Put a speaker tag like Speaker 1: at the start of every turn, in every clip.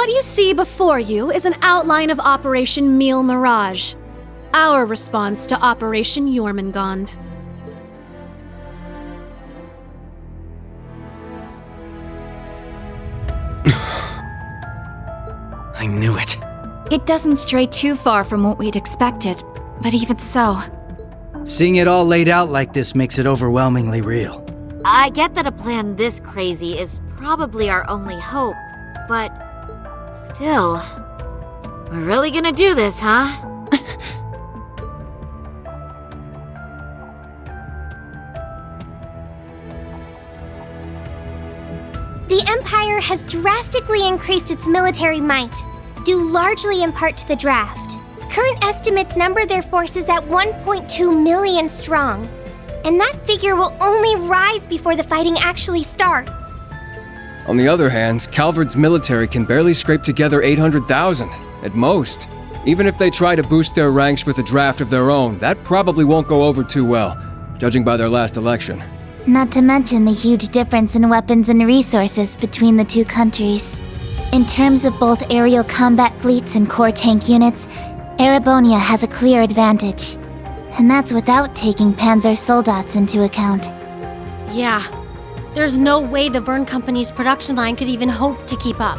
Speaker 1: What you see before you is an outline of Operation Mille Mirage, our response to Operation Jormungand.
Speaker 2: I knew it.
Speaker 3: It doesn't stray too far from what we'd expected, but even so...
Speaker 2: Seeing it all laid out like this makes it overwhelmingly real.
Speaker 4: I get that a plan this crazy is probably our only hope, but still, we're really gonna do this, huh?
Speaker 5: The Empire has drastically increased its military might, due largely in part to the draft. Current estimates number their forces at 1.2 million strong, and that figure will only rise before the fighting actually starts.
Speaker 6: On the other hand, Calvard's military can barely scrape together 800,000, at most. Even if they try to boost their ranks with a draft of their own, that probably won't go over too well, judging by their last election.
Speaker 7: Not to mention the huge difference in weapons and resources between the two countries. In terms of both aerial combat fleets and core tank units, Erebonia has a clear advantage. And that's without taking Panzer Soldats into account.
Speaker 8: Yeah. There's no way the Verne Company's production line could even hope to keep up.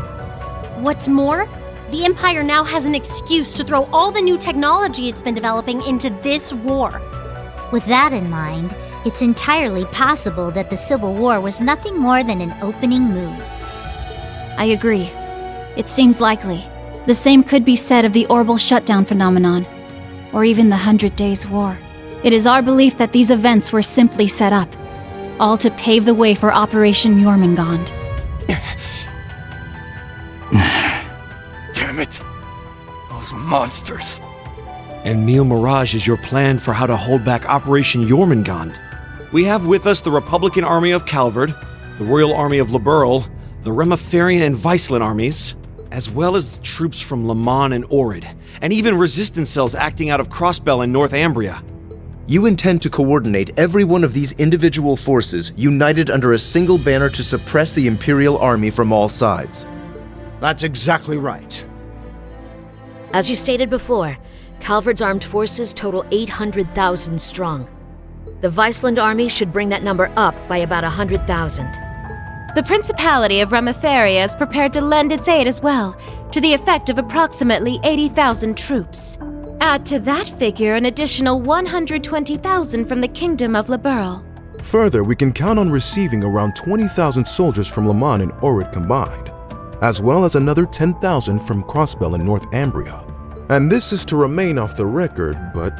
Speaker 8: What's more, the Empire now has an excuse to throw all the new technology it's been developing into this war.
Speaker 9: With that in mind, it's entirely possible that the Civil War was nothing more than an opening move.
Speaker 3: I agree. It seems likely. The same could be said of the Orbital Shutdown phenomenon, or even the 100 Days War. It is our belief that these events were simply set up, all to pave the way for Operation Jormungand.
Speaker 10: Damn it! Those monsters!
Speaker 11: And Mille Mirage is your plan for how to hold back Operation Jormungand. We have with us the Republican Army of Calvard, the Royal Army of Liberl, the Remiferian and Viceland armies, as well as troops from Le Mans and Orid, and even resistance cells acting out of Crossbell in Northumbria.
Speaker 12: You intend to coordinate every one of these individual forces united under a single banner to suppress the Imperial Army from all sides.
Speaker 13: That's exactly right.
Speaker 14: As you stated before, Calvard's armed forces total 800,000 strong. The Viceland army should bring that number up by about 100,000.
Speaker 15: The Principality of Remiferia is prepared to lend its aid as well, to the effect of approximately 80,000 troops. Add to that figure an additional 120,000 from the Kingdom of Liberl.
Speaker 16: Further, we can count on receiving around 20,000 soldiers from Le Mans and Orid combined, as well as another 10,000 from Crossbell and Northumbria. And this is to remain off the record, but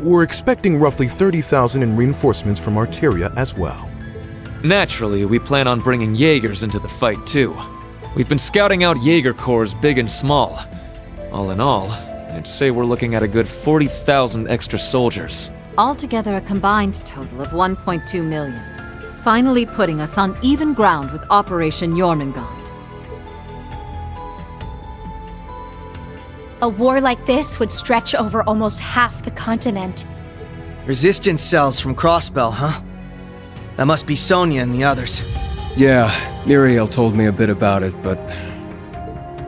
Speaker 16: we're expecting roughly 30,000 in reinforcements from Arteria as well.
Speaker 17: Naturally, we plan on bringing Jaegers into the fight too. We've been scouting out Jaeger corps big and small. All in all, I'd say we're looking at a good 40,000 extra soldiers.
Speaker 18: Altogether a combined total of 1.2 million, finally putting us on even ground with Operation Jormungand.
Speaker 8: A war like this would stretch over almost half the continent.
Speaker 2: Resistance cells from Crossbell, huh? That must be Sonia and the others.
Speaker 6: Yeah, Muriel told me a bit about it, but...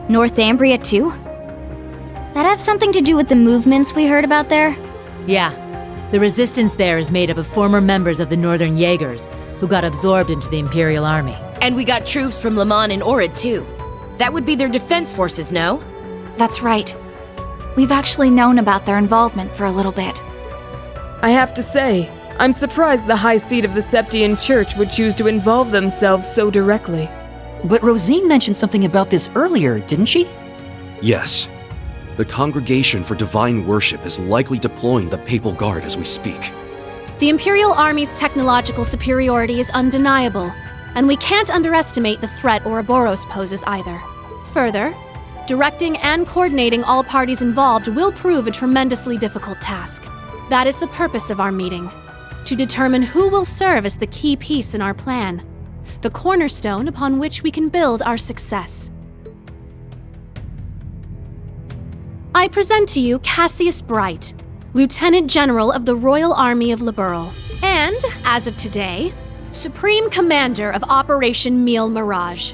Speaker 3: Northumbria too? That have something to do with the movements we heard about there?
Speaker 19: Yeah. The resistance there is made up of former members of the Northern Jaegers, who got absorbed into the Imperial Army.
Speaker 15: And we got troops from Le Mans and Orid too. That would be their defense forces, no?
Speaker 3: That's right. We've actually known about their involvement for a little bit.
Speaker 20: I have to say, I'm surprised the High Seat of the Septian Church would choose to involve themselves so directly.
Speaker 21: But Rosine mentioned something about this earlier, didn't she?
Speaker 11: Yes. The Congregation for Divine Worship is likely deploying the Papal Guard as we speak.
Speaker 1: The Imperial Army's technological superiority is undeniable, and we can't underestimate the threat Ouroboros poses either. Further, directing and coordinating all parties involved will prove a tremendously difficult task. That is the purpose of our meeting, to determine who will serve as the key piece in our plan, the cornerstone upon which we can build our success. I present to you Cassius Bright, Lieutenant General of the Royal Army of Liberl, and, as of today, Supreme Commander of Operation Mille Mirage.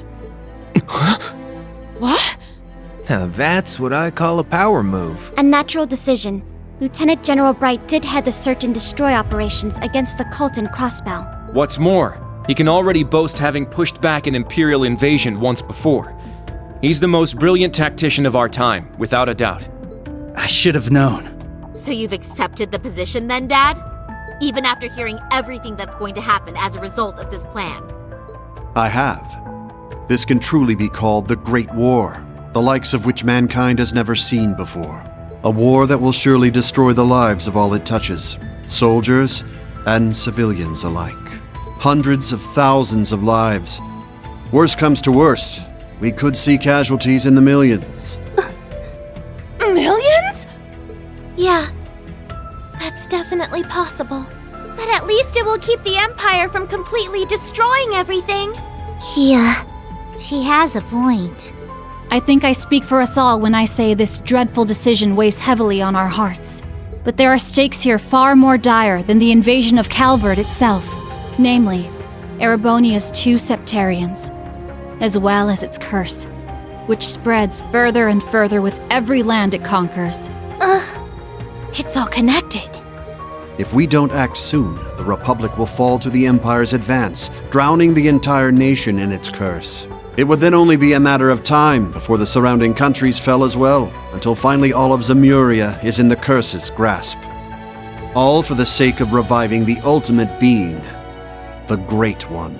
Speaker 4: What?
Speaker 22: Now that's what I call a power move.
Speaker 5: A natural decision. Lieutenant General Bright did head the search and destroy operations against the cult in Crossbell.
Speaker 23: What's more, he can already boast having pushed back an Imperial invasion once before. He's the most brilliant tactician of our time, without a doubt.
Speaker 2: I should have known.
Speaker 24: So you've accepted the position then, Dad? Even after hearing everything that's going to happen as a result of this plan?
Speaker 25: I have. This can truly be called the Great War, the likes of which mankind has never seen before. A war that will surely destroy the lives of all it touches, soldiers and civilians alike. Hundreds of thousands of lives. Worst comes to worst, we could see casualties in the millions.
Speaker 4: Millions?
Speaker 5: Yeah, that's definitely possible. But at least it will keep the Empire from completely destroying everything.
Speaker 9: Yeah, she has a point.
Speaker 3: I think I speak for us all when I say this dreadful decision weighs heavily on our hearts. But there are stakes here far more dire than the invasion of Calvert itself. Namely, Erebonia's 2 septarians, as well as its curse, which spreads further and further with every land it conquers.
Speaker 5: It's all connected.
Speaker 25: If we don't act soon, the Republic will fall to the Empire's advance, drowning the entire nation in its curse. It would then only be a matter of time before the surrounding countries fell as well, until finally all of Zemuria is in the curse's grasp. All for the sake of reviving the ultimate being, the Great One.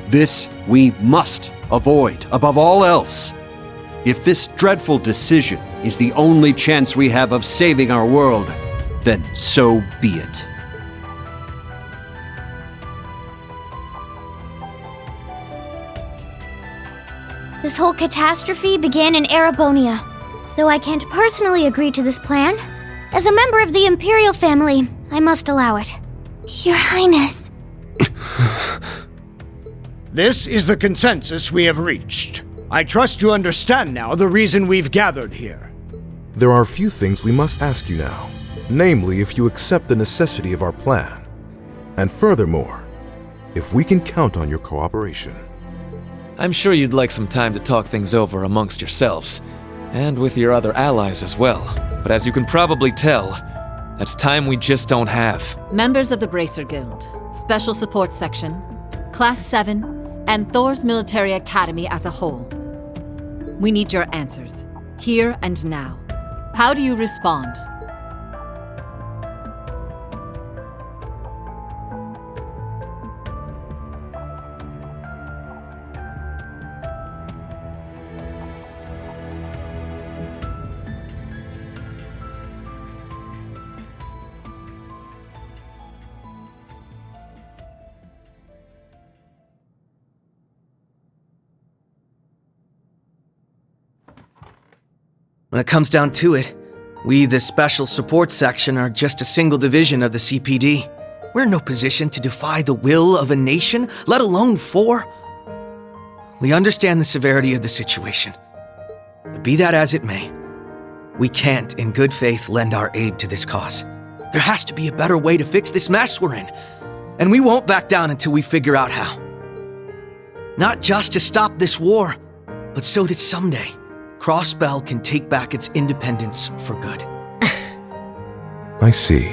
Speaker 25: This we must avoid above all else. If this dreadful decision is the only chance we have of saving our world, then so be it.
Speaker 5: This whole catastrophe began in Erebonia. Though I can't personally agree to this plan, as a member of the Imperial family, I must allow it. Your Highness.
Speaker 13: This is the consensus we have reached. I trust you understand now the reason we've gathered here.
Speaker 16: There are a few things we must ask you now. Namely, if you accept the necessity of our plan. And furthermore, if we can count on your cooperation.
Speaker 17: I'm sure you'd like some time to talk things over amongst yourselves, and with your other allies as well. But as you can probably tell, that's time we just don't have.
Speaker 18: Members of the Bracer Guild, Special Support Section, Class 7, and Thor's Military Academy as a whole. We need your answers, here and now. How do you respond?
Speaker 2: When it comes down to it, we, the Special Support Section, are just a single division of the CPD. We're in no position to defy the will of a nation, let alone 4. We understand the severity of the situation. But be that as it may, we can't, in good faith, lend our aid to this cause. There has to be a better way to fix this mess we're in, and we won't back down until we figure out how. Not just to stop this war, but so that someday, Crossbell can take back its independence for good.
Speaker 16: I see.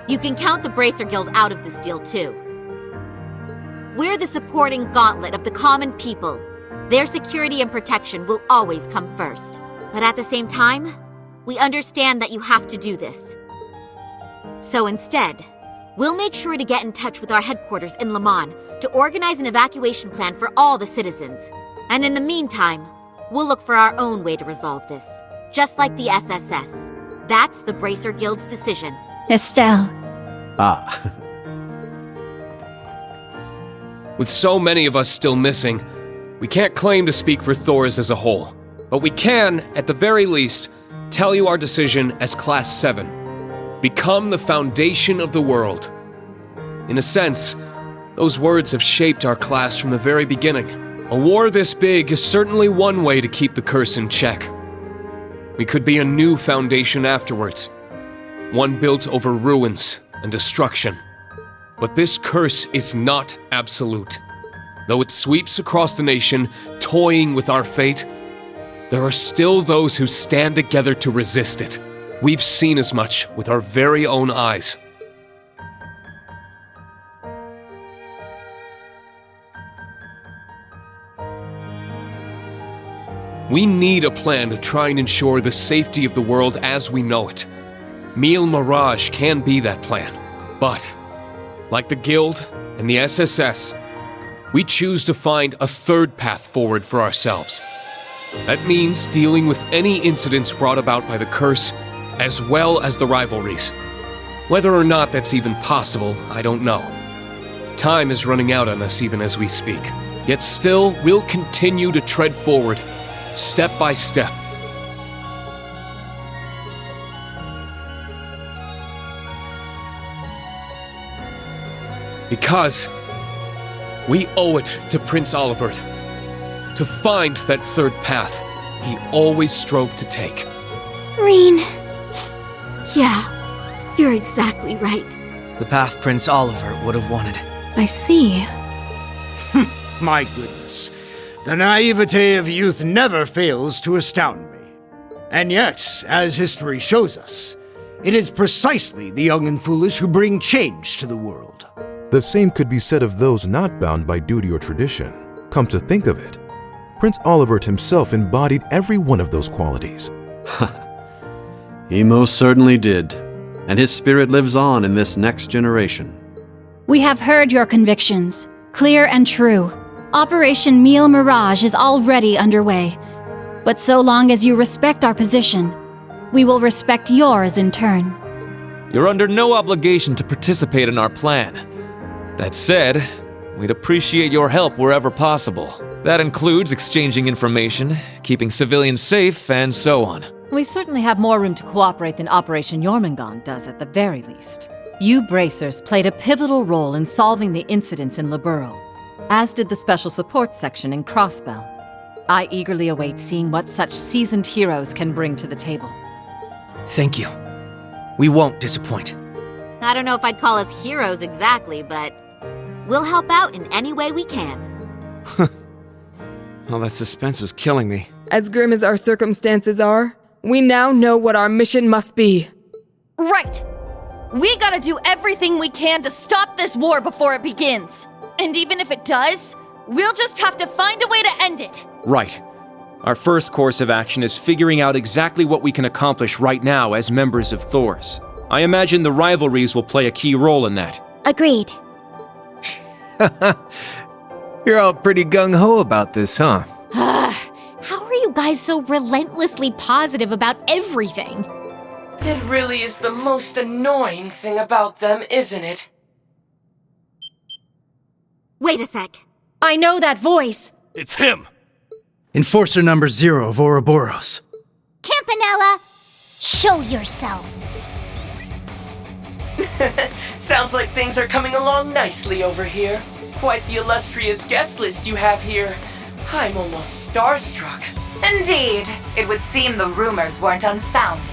Speaker 24: You can count the Bracer Guild out of this deal, too. We're the supporting gauntlet of the common people. Their security and protection will always come first. But at the same time, we understand that you have to do this. So instead, we'll make sure to get in touch with our headquarters in Le Mans to organize an evacuation plan for all the citizens. And in the meantime, we'll look for our own way to resolve this. Just like the SSS. That's the Bracer Guild's decision.
Speaker 3: Estelle.
Speaker 23: With so many of us still missing, we can't claim to speak for Thors as a whole. But we can, at the very least, tell you our decision as Class 7. Become the foundation of the world. In a sense, those words have shaped our class from the very beginning. A war this big is certainly one way to keep the curse in check. We could be a new foundation afterwards. One built over ruins and destruction. But this curse is not absolute. Though it sweeps across the nation, toying with our fate, there are still those who stand together to resist it. We've seen as much with our very own eyes. We need a plan to try and ensure the safety of the world as we know it. Mille Mirage can be that plan. But, like the Guild and the SSS, we choose to find a third path forward for ourselves. That means dealing with any incidents brought about by the curse, as well as the rivalries. Whether or not that's even possible, I don't know. Time is running out on us even as we speak. Yet still, we'll continue to tread forward, step by step. Because we owe it to Prince Olivert to find that third path he always strove to take.
Speaker 1: Reen. Yeah, you're exactly right.
Speaker 2: The path Prince Olivert would have wanted.
Speaker 1: I see.
Speaker 13: My goodness. The naivete of youth never fails to astound me. And yet, as history shows us, it is precisely the young and foolish who bring change to the world.
Speaker 16: The same could be said of those not bound by duty or tradition. Come to think of it, Prince Olivert himself embodied every one of those qualities.
Speaker 25: He most certainly did, and his spirit lives on in this next generation.
Speaker 3: We have heard your convictions, clear and true. Operation Mille Mirage is already underway. But so long as you respect our position, we will respect yours in turn.
Speaker 17: You're under no obligation to participate in our plan. That said, we'd appreciate your help wherever possible. That includes exchanging information, keeping civilians safe, and so on.
Speaker 18: We certainly have more room to cooperate than Operation Jormungand does at the very least. You bracers played a pivotal role in solving the incidents in Liberl, as did the Special Support Section in Crossbell. I eagerly await seeing what such seasoned heroes can bring to the table.
Speaker 2: Thank you. We won't disappoint.
Speaker 24: I don't know if I'd call us heroes exactly, but we'll help out in any way we can.
Speaker 11: Well, that suspense was killing me.
Speaker 20: As grim as our circumstances are, we now know what our mission must be.
Speaker 4: Right! We gotta do everything we can to stop this war before it begins. And even if it does, we'll just have to find a way to end it.
Speaker 7: Right. Our first course of action is figuring out exactly what we can accomplish right now as members of Thors. I imagine the rivalries will play a key role in that.
Speaker 5: Agreed.
Speaker 22: You're all pretty gung-ho about this, huh?
Speaker 8: How are you guys so relentlessly positive about everything?
Speaker 10: It really is the most annoying thing about them, isn't it?
Speaker 24: Wait a sec.
Speaker 4: I know that voice.
Speaker 23: It's him!
Speaker 2: Enforcer number 0 of Ouroboros.
Speaker 9: Campanella, show yourself.
Speaker 10: Sounds like things are coming along nicely over here. Quite the illustrious guest list you have here. I'm almost starstruck.
Speaker 12: Indeed. It would seem the rumors weren't unfounded.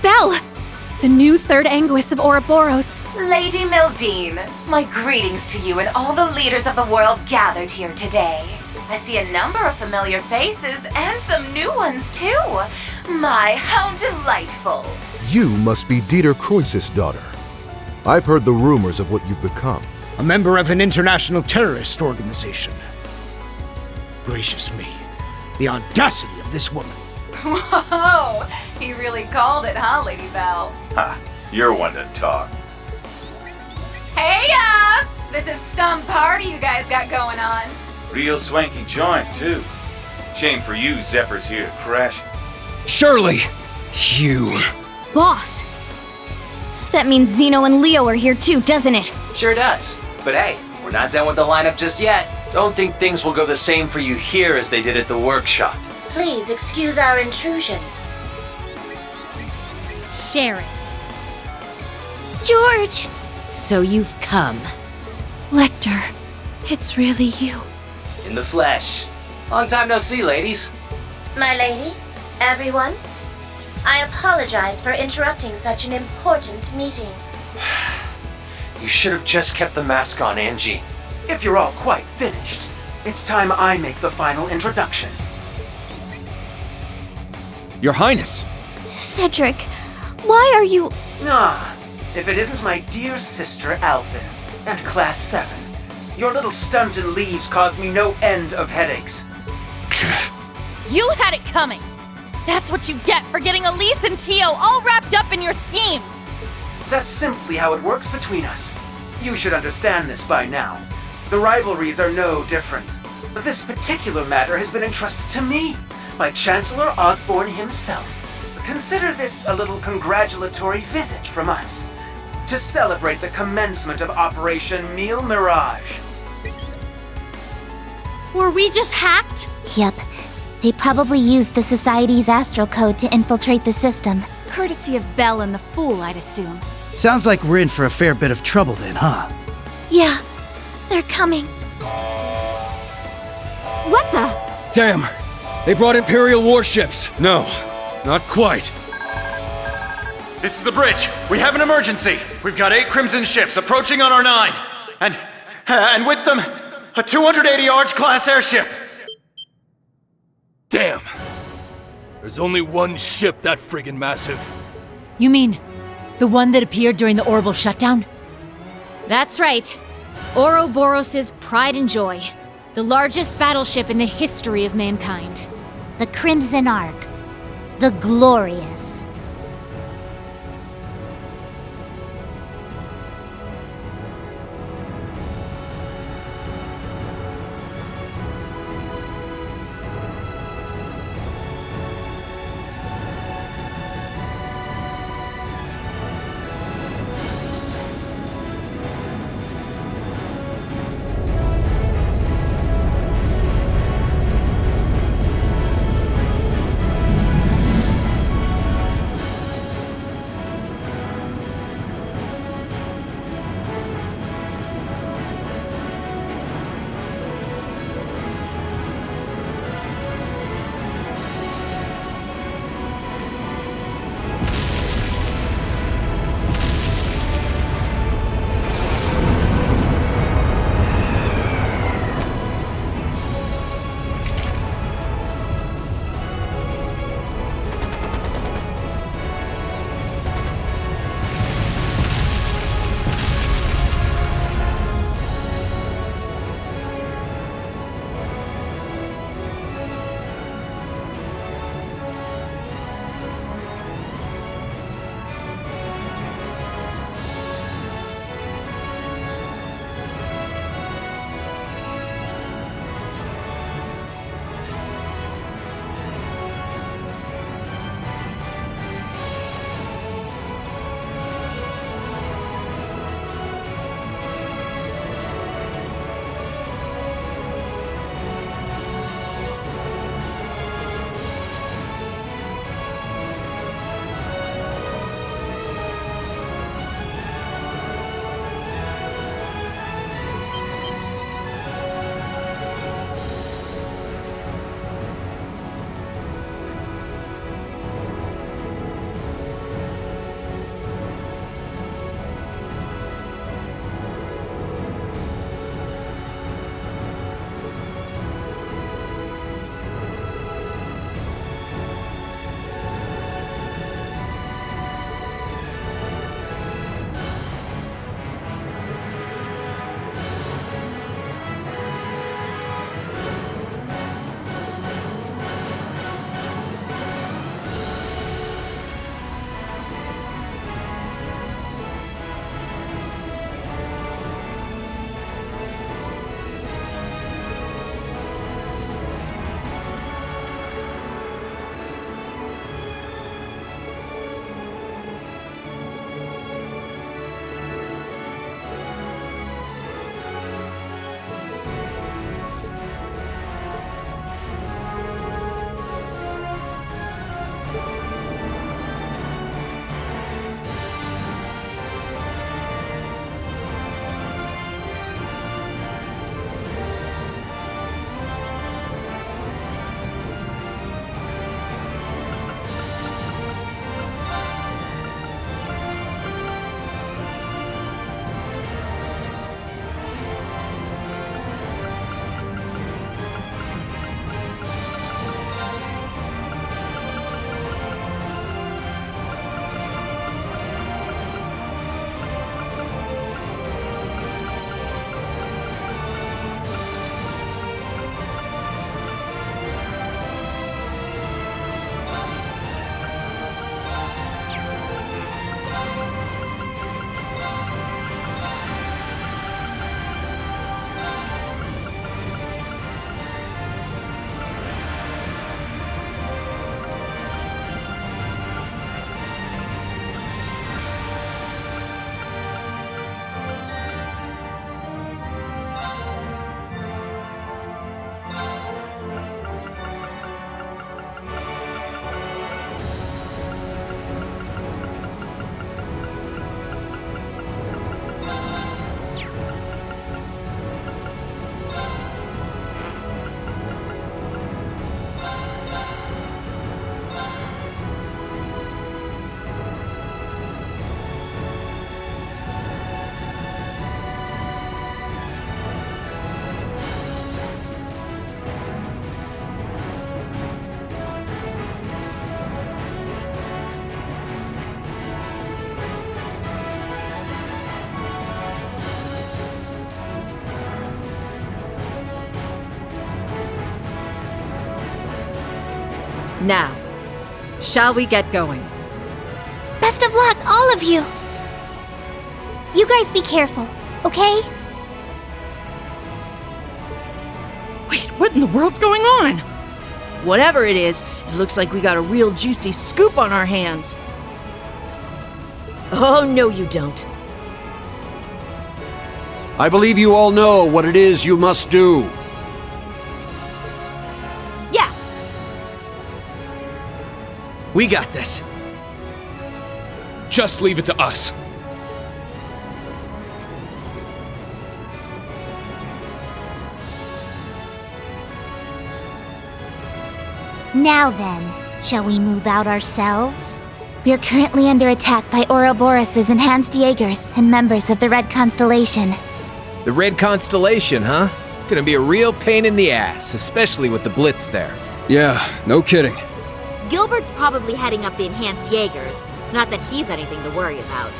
Speaker 1: Belle! The new third Anguis of Ouroboros.
Speaker 12: Lady Mildine, my greetings to you and all the leaders of the world gathered here today. I see a number of familiar faces and some new ones too. My, how delightful.
Speaker 16: You must be Dieter Croesus' daughter. I've heard the rumors of what you've become.
Speaker 13: A member of an international terrorist organization. Gracious me, the audacity of this woman.
Speaker 12: Whoa, he really called it, huh, Lady Belle?
Speaker 14: Ha, you're one to talk.
Speaker 12: Hey, this is some party you guys got going on.
Speaker 14: Real swanky joint, too. Shame for you, Zephyr's here to crash it.
Speaker 2: Shirley! You...
Speaker 5: Boss! That means Zeno and Leo are here too, doesn't it?
Speaker 10: Sure does. But hey, we're not done with the lineup just yet. Don't think things will go the same for you here as they did at the workshop.
Speaker 26: Please excuse our intrusion.
Speaker 8: Sharon.
Speaker 5: George!
Speaker 4: So you've come.
Speaker 1: Lecter, it's really you.
Speaker 10: In the flesh. Long time no see, ladies.
Speaker 26: My lady, everyone, I apologize for interrupting such an important meeting.
Speaker 10: You should have just kept the mask on, Angie.
Speaker 3: If you're all quite finished, it's time I make the final introduction.
Speaker 7: Your Highness!
Speaker 5: Cedric, why are you...
Speaker 3: Ah, if it isn't my dear sister Alvin, and Class 7. Your little stunt in leaves caused me no end of headaches.
Speaker 4: You had it coming! That's what you get for getting Elise and Tio all wrapped up in your schemes!
Speaker 3: That's simply how it works between us. You should understand this by now. The rivalries are no different. But this particular matter has been entrusted to me by Chancellor Osborne himself. Consider this a little congratulatory visit from us to celebrate the commencement of Operation Mille Mirage.
Speaker 8: Were we just hacked?
Speaker 5: Yep. They probably used the Society's astral code to infiltrate the system.
Speaker 4: Courtesy of Belle and the Fool, I'd assume.
Speaker 6: Sounds like we're in for a fair bit of trouble then, huh?
Speaker 5: Yeah, they're coming.
Speaker 1: What the?
Speaker 7: Damn! They brought Imperial warships!
Speaker 11: No, not quite. This is the bridge. We have an emergency. We've got 8 Crimson ships approaching on our 9. And with them, a 280-yard class airship.
Speaker 23: Damn! There's only one ship that friggin' massive.
Speaker 15: You mean the one that appeared during the Ouroboros shutdown?
Speaker 1: That's right. Ouroboros' pride and joy. The largest battleship in the history of mankind.
Speaker 9: The Crimson Ark. The Glorious.
Speaker 17: Now, shall we get going?
Speaker 5: Best of luck, all of you! You guys be careful, okay?
Speaker 18: Wait, what in the world's going on? Whatever it is, it looks like we got a real juicy scoop on our hands. Oh, no you don't.
Speaker 11: I believe you all know what it is you must do.
Speaker 18: Yeah.
Speaker 2: We got this.
Speaker 23: Just leave it to us.
Speaker 9: Now then, shall we move out ourselves? We are currently under attack by Ouroboros' enhanced Jaegers and members of the Red Constellation.
Speaker 22: The Red Constellation, huh? Gonna be a real pain in the ass, especially with the Blitz there.
Speaker 23: Yeah, no kidding.
Speaker 24: Gilbert's probably heading up the enhanced Jaegers. Not that he's anything to worry about.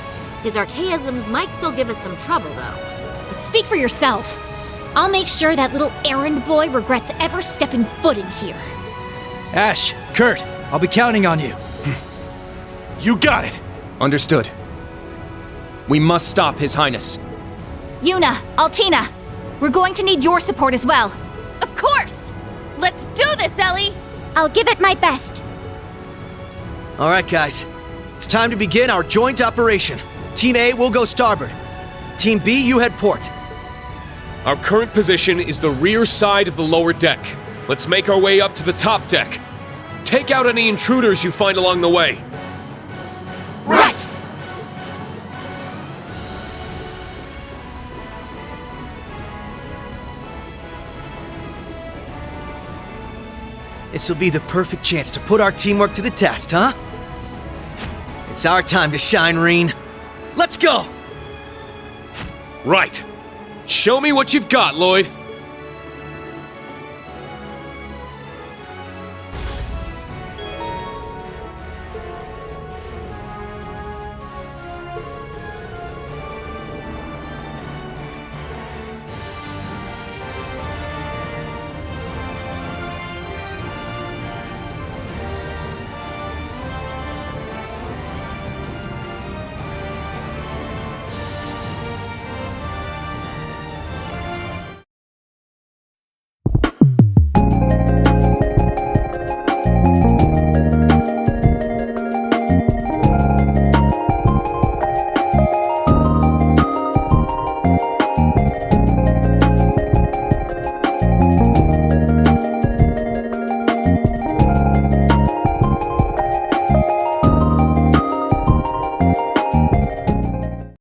Speaker 24: His archaisms might still give us some trouble, though.
Speaker 1: Speak for yourself. I'll make sure that little errand boy regrets ever stepping foot in here.
Speaker 6: Ash, Kurt, I'll be counting on you.
Speaker 23: You got it! Understood. We must stop His Highness.
Speaker 4: Yuna, Altina, we're going to need your support as well. Of course! Let's do this, Ellie!
Speaker 5: I'll give it my best.
Speaker 2: Alright, guys. It's time to begin our joint operation. Team A will go starboard. Team B, you head port.
Speaker 23: Our current position is the rear side of the lower deck. Let's make our way up to the top deck. Take out any intruders you find along the way.
Speaker 2: Right! This will be the perfect chance to put our teamwork to the test, huh? It's our time to shine, Reen. Let's go!
Speaker 23: Right. Show me what you've got, Lloyd.